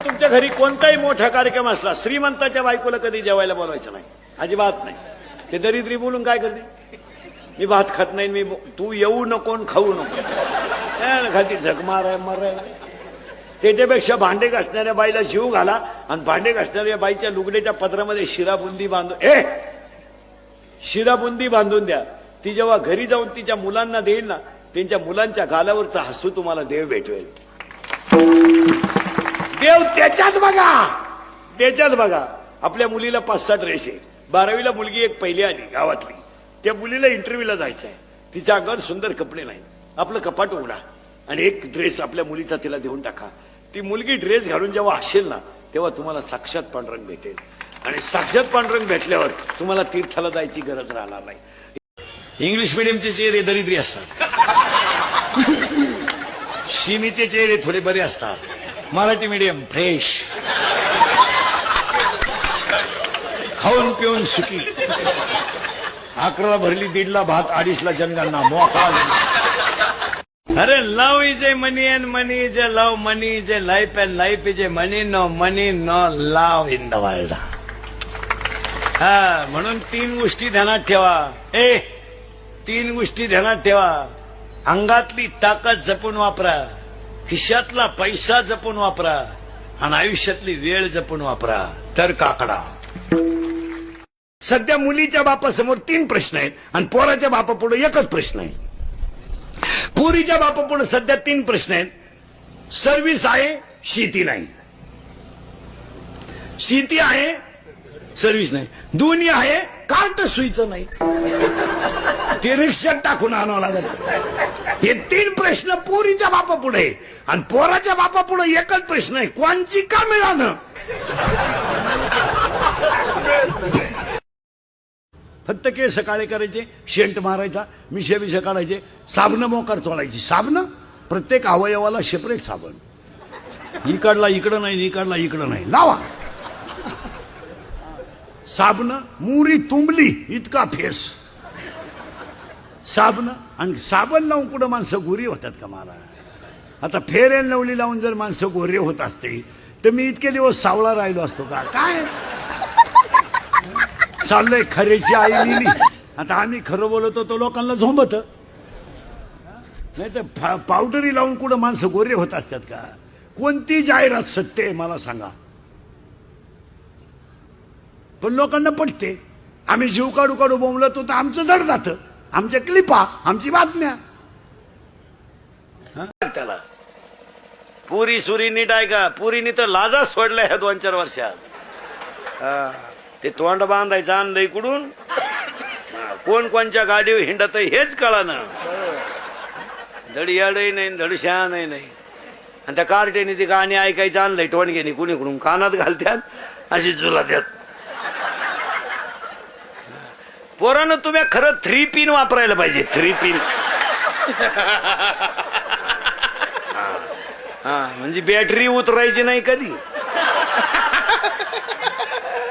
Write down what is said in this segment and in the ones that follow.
तुमच्या घरी कोणताही मोठा कार्यक्रम असला श्रीमंताच्या बायकोला कधी जेवायला बोलवायचं नाही, अजिबात नाही. ते दरिद्री बोलून काय करते, मी भात खात नाही, मी तू येऊ नको खाऊ नको, खाती झक मारायला. त्याच्यापेक्षा भांडे घासणाऱ्या बाईला जीव घाला आणि भांडे घासणाऱ्या बाईच्या लुगड्याच्या पदरामध्ये शिराबुंदी बांधून शिराबुंदी बांधून द्या. ती जेव्हा घरी जाऊन तिच्या मुलांना देईल ना, त्यांच्या मुलांच्या गालावरचं हसू तुम्हाला देव भेटवेल. देव त्याच्यात बघा. आपल्या मुलीला 5-6 ड्रेस आहे. 12वीला मुलगी एक पहिली आली गावातली, त्या मुलीला इंटरव्ह्यूला जायचं आहे. तिच्या अंगावर सुंदर कपडे नाही. आपलं कपाट उघडा आणि एक ड्रेस आपल्या मुलीचा तिला देऊन टाका. ती मुलगी ड्रेस घालून जेव्हा असेल ना, तेव्हा तुम्हाला साक्षात पांडुरंग भेटेल. आणि साक्षात पांडुरंग भेटल्यावर तुम्हाला तीर्थाला जायची गरज राहणार नाही. इंग्लिश मिडियमचे चेहरे दरिद्री असतात, शिमीचे चेहरे थोडे बरे असतात, मराठी मीडियम फ्रेश, खाऊन पिऊन सुखी. 11ला भरली, 1:30ला भात, 2:30ला जनगणना मोका. अरे love is a money and money is a love, money is a life and life is a money, no money no love in the world. म्हणून 3 गोष्टी ध्यानात ठेवा. 3 गोष्टी ध्यानात ठेवा. अंगातली ताकद जपून वापरा, खिशातला पैसा जपून वापरा आणि आयुष्यातली वेळ जपून वापरा. तर काकडा. सध्या मुलीच्या बापासमोर 3 प्रश्न आहेत आणि पोराच्या बापापुढे एकच प्रश्न आहे. पुरीच्या बापापुढे सध्या 3 प्रश्न आहेत. सर्व्हिस आहे, शेती नाही. शेती आहे, सर्व्हिस नाही. दोन्ही आहे, कार्ट सुईचं नाही. ते रिक्षात टाकून आणावं लागत. हे 3 प्रश्न पोरीच्या बापापुढे आणि पोराच्या बापापुढे एकच प्रश्न आहे, कोणची का मिळालं. फक्त केस काळे करायचे, शेंट मारायचा, मिशे काढायचे, साबण मोकार चोळायची. साबण प्रत्येक अवयवाला सेपरेट साबण. इकडला इकडं नाही, इकडला इकडं नाही, लावा साबण. मुरी तुंबली इतका फेस साबण. आणि साबण लावून कुठं माणसं गोरी होतात का मला. आता फेर अँड लवली लावून जर माणसं गोरे होत असते तर मी इतके दिवस सावळा राहिलो असतो का. काय चाललंय, खरेची आई लिहिली. आता आम्ही खरं बोलतो तो लोकांना झोंबत नाही, तर पावडरी लावून कुठं माणसं गोरे होत असतात का. कोणती जाहिरात सत्य आहे मला सांगा. पण लोकांना पटते. आम्ही जीव काढू काढू बोंबलतो तर आमचं जड जातं, आमच्या क्लिपा, आमची बातम्या. त्याला पुरी सुरी नीट आहे का. पुरीनी तर लाजा सोडल्या ह्या 2-4 वर्षात. ते तोंड बांधायचं आणलं इकडून, कोण कोणच्या गाडीवर हिंडत हेच कळा ना. धडयाडही नाही, धडशानही नाही. आणि त्या कार्टेने ती गाणी ऐकायचं आणलंय टोणग्याने कुणीकडून, कानात घालत्यात अशी चुला द्यात. पोरानं तुम्ही खरं 3 पिन वापरायला पाहिजे. 3 पिन म्हणजे बॅटरी उतरायची नाही कधी.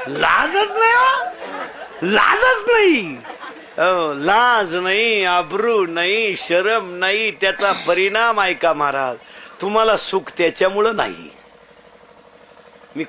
लाजच नाही, लाजच नाही. लाज नाही, आबरू नाही, शरम नाही. त्याचा परिणाम ऐका महाराज, तुम्हाला सुख त्याच्यामुळं नाही. मी